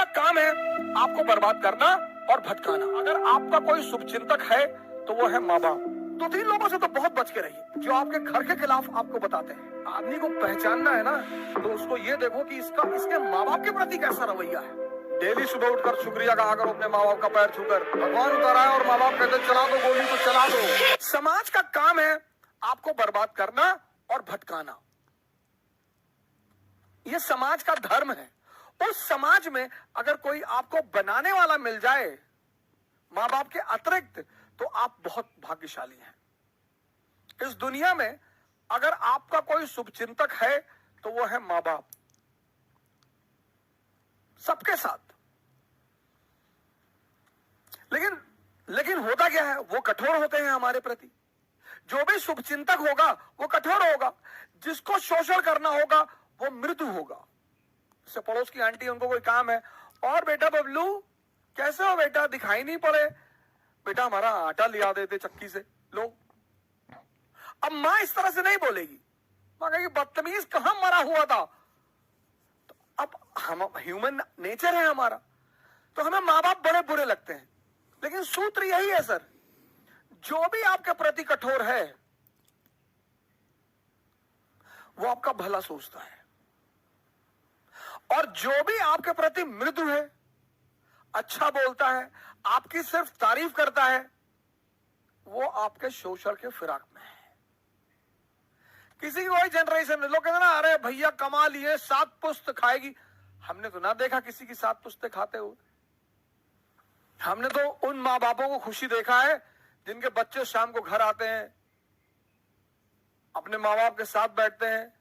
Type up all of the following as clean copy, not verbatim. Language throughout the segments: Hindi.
का काम है आपको बर्बाद करना और भटकाना। अगर आपका कोई शुभचिंतक है तो वो है माँ बाप। दो तीन लोगों से तो बहुत बच के रहिए जो आपके घर के खिलाफ आपको बताते हैं। आदमी को पहचानना है ना, तो उसको ये देखो कि इसके माँ बाप के प्रति कैसा रवैया है। डेली सुबह उठकर शुक्रिया कहा करो अपने माँ बाप का पैर छूकर। भगवान उतर आए और माँ बाप कहते चला दो गोली तो चला दो। समाज का काम है आपको बर्बाद करना और भटकाना, यह समाज का धर्म है। उस समाज में अगर कोई आपको बनाने वाला मिल जाए मां बाप के अतिरिक्त, तो आप बहुत भाग्यशाली हैं। इस दुनिया में अगर आपका कोई शुभचिंतक है तो वो है मां बाप, सबके साथ। लेकिन होता क्या है, वो कठोर होते हैं हमारे प्रति। जो भी शुभचिंतक होगा वो कठोर होगा, जिसको शोषण करना होगा वो मृदु होगा। जैसे पड़ोस की आंटी, उनको कोई काम है, और बेटा बबलू कैसे हो बेटा, दिखाई नहीं पड़े, बेटा हमारा आटा लिया देते चक्की से लो। अब मां इस तरह से नहीं बोलेगी, मां कहेगी बदतमीज कहां मरा हुआ था। तो अब हम ह्यूमन नेचर है हमारा, तो हमें मां बाप बड़े बुरे लगते हैं। लेकिन सूत्र यही है सर, जो भी आपके प्रति कठोर है वो आपका भला सोचता है, और जो भी आपके प्रति मृदु है, अच्छा बोलता है, आपकी सिर्फ तारीफ करता है, वो आपके शोषण के फिराक में है। किसी की वही जनरेशन में लोग कहते ना, अरे भैया कमा लिए 7 पुस्त खाएगी। हमने तो ना देखा किसी की 7 पुस्तें खाते हुए। हमने तो उन मां बापों को खुशी देखा है जिनके बच्चे शाम को घर आते हैं, अपने माँ बाप के साथ बैठते हैं,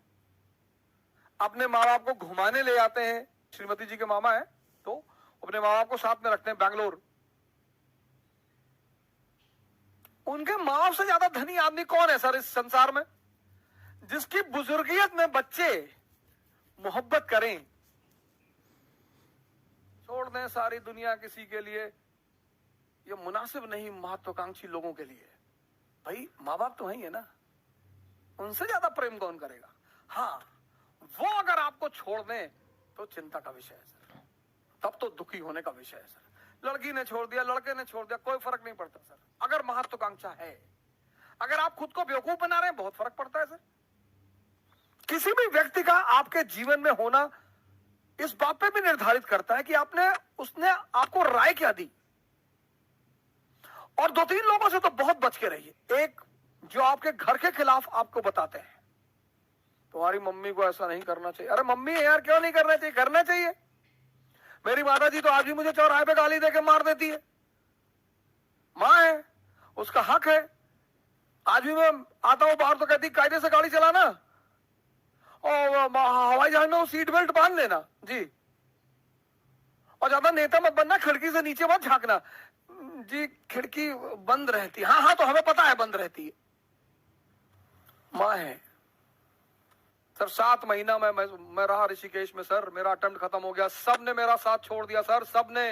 अपने माँ बाप को घुमाने ले जाते हैं। श्रीमती जी के मामा है तो अपने माँ बाप को साथ में रखते हैं बैंगलोर। उनके माँ बाप से ज्यादा धनी आदमी कौन है सर इस संसार में, जिसकी बुजुर्गियत में बच्चे मोहब्बत करें। छोड़ दें सारी दुनिया किसी के लिए, ये मुनासिब नहीं महत्वाकांक्षी लोगों के लिए। भाई माँ बाप तो वही है ना, उनसे ज्यादा प्रेम कौन करेगा। हाँ, वो अगर आपको छोड़ दें तो चिंता का विषय है सर, तब तो दुखी होने का विषय है सर। लड़की ने छोड़ दिया, लड़के ने छोड़ दिया, कोई फर्क नहीं पड़ता सर। अगर महत्वाकांक्षा है, अगर आप खुद को बेवकूफ बना रहे हैं, बहुत फर्क पड़ता है सर। किसी भी व्यक्ति का आपके जीवन में होना इस बात पे भी निर्धारित करता है कि उसने आपको राय क्या दी। और 2-3 लोगों से तो बहुत बच के रहिए। एक, जो आपके घर के खिलाफ आपको बताते हैं, तुम्हारी मम्मी को ऐसा नहीं करना चाहिए। अरे मम्मी है यार, क्यों नहीं करना चाहिए, करना चाहिए। मेरी माता जी तो आज भी मुझे चौराहे पे गाली देके मार देती है। माँ है, उसका हक है। आज भी मैं आता हूं बाहर तो कहती कायदे से गाड़ी चलाना, और हवाई जहाज में सीट बेल्ट बांध लेना जी, और ज्यादा नेता मत बनना, खिड़की से नीचे मत झांकना जी, खिड़की बंद रहती है। हाँ तो हमें पता है बंद रहती है। माँ है सर। 7 महीना मैं रहा ऋषिकेश में सर, मेरा अटेम्प्ट खत्म हो गया, सबने मेरा साथ छोड़ दिया सर, सबने।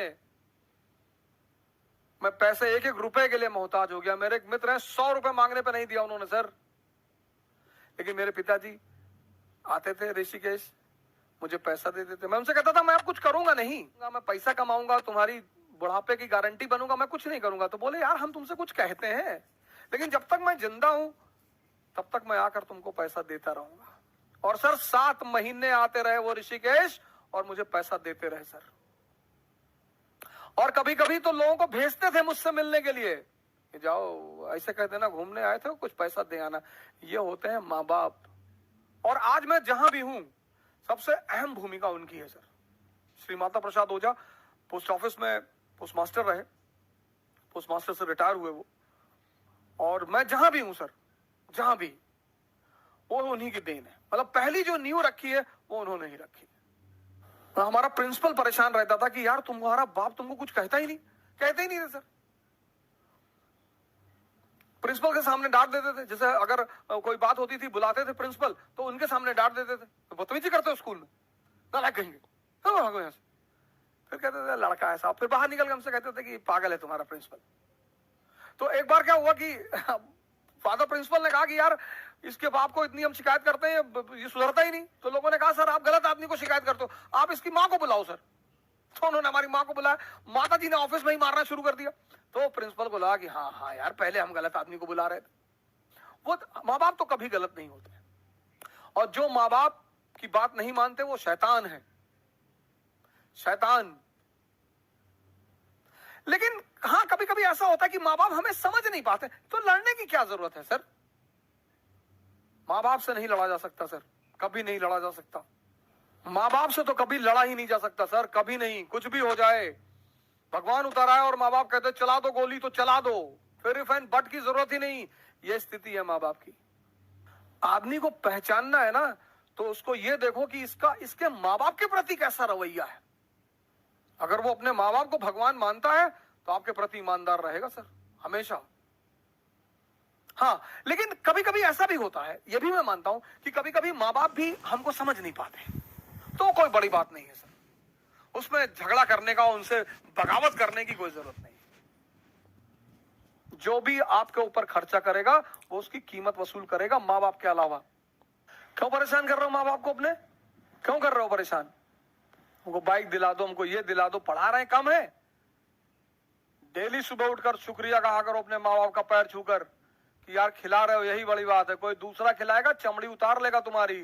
मैं पैसे 1-1 रुपए के लिए मोहताज हो गया। मेरे एक मित्र हैं, 100 रुपए मांगने पे नहीं दिया उन्होंने सर। लेकिन मेरे पिताजी आते थे ऋषिकेश, मुझे पैसा दे देते। मैं उनसे कहता था मैं अब कुछ करूंगा नहीं, मैं पैसा कमाऊंगा, तुम्हारी बुढ़ापे की गारंटी बनूंगा, मैं कुछ नहीं करूंगा। तो बोले यार हम तुमसे कुछ कहते हैं, लेकिन जब तक मैं जिंदा हूं तब तक मैं आकर तुमको पैसा देता रहूंगा। और सर 7 महीने आते रहे वो ऋषिकेश और मुझे पैसा देते रहे सर। और कभी कभी तो लोगों को भेजते थे मुझसे मिलने के लिए कि जाओ ऐसे कहते ना घूमने आए थे, कुछ पैसा दे आना। ये होते हैं माँ बाप। और आज मैं जहां भी हूं, सबसे अहम भूमिका उनकी है सर। श्री माता प्रसाद ओझा पोस्ट ऑफिस में पोस्ट मास्टर रहे, पोस्ट मास्टर से रिटायर हुए वो। और मैं जहां भी हूं सर, जहां भी, वो उन्हीं की देन है। मतलब पहली जो नींव रखी है वो उन्होंने ही रखी। हमारा प्रिंसिपल परेशान रहता था कि यार तुम्हारा बाप तुमको कुछ कहता ही नहीं, कहते ही नहीं थे सर। प्रिंसिपल के सामने डांट देते थे। जैसे अगर कोई बात होती थी, बुलाते थे प्रिंसिपल, तो उनके सामने डांट देते थे, तो बदतमीजी करते हो स्कूल में, नालायक कहेंगे, चलो भागो यहाँ से। फिर कहते थे लड़का ऐसा। फिर बाहर निकल के हमसे कहते थे कि पागल है तुम्हारा प्रिंसिपल। तो एक बार क्या हुआ कि फादर प्रिंसिपल ने कहा कि यार इसके बाप को इतनी हम शिकायत करते हैं, ये सुधरता ही नहीं। तो लोगों ने कहा सर आप गलत आदमी को शिकायत करते हो, आप इसकी माँ को बुलाओ सर। तो उन्होंने हमारी माँ को बुलाया, माता जी ने ऑफिस में ही मारना शुरू कर दिया। तो प्रिंसिपल को लगा कि हाँ हाँ यार, पहले हम गलत आदमी को बुला रहे थे। वो माँ बाप तो कभी गलत नहीं होते, और जो माँ बाप की बात नहीं मानते वो शैतान है, शैतान। लेकिन हाँ, कभी कभी ऐसा होता है कि माँ बाप हमें समझ नहीं पाते, तो लड़ने की क्या जरूरत है सर? माँ बाप से नहीं लड़ा जा सकता सर, कभी नहीं लड़ा जा सकता। माँ बाप से तो कभी लड़ा ही नहीं जा सकता सर, कभी नहीं। कुछ भी हो जाए, भगवान उतारा है और माँ बाप कहते चला दो गोली तो चला दो, फिर इफ एंड बट की जरूरत ही नहीं। यह स्थिति है माँ बाप की। आदमी को पहचानना है ना, तो उसको ये देखो कि इसके माँ बाप के प्रति कैसा रवैया है। अगर वो अपने माँ बाप को भगवान मानता है तो आपके प्रति ईमानदार रहेगा सर, हमेशा। हाँ, लेकिन कभी कभी ऐसा भी होता है, ये भी मैं मानता हूं कि कभी कभी माँ बाप भी हमको समझ नहीं पाते, तो कोई बड़ी बात नहीं है सर, उसमें झगड़ा करने का, उनसे बगावत करने की कोई जरूरत नहीं। जो भी आपके ऊपर खर्चा करेगा वो उसकी कीमत वसूल करेगा, माँ बाप के अलावा। क्यों परेशान कर रहे हो माँ बाप को अपने? क्यों कर रहे हो परेशान? हमको बाइक दिला दो, हमको ये दिला दो, पढ़ा रहे हैं, कम है? डेली सुबह उठकर शुक्रिया कहा करो अपने माँ बाप का पैर छूकर कि यार खिला रहे हो, यही बड़ी बात है। कोई दूसरा खिलाएगा चमड़ी उतार लेगा तुम्हारी।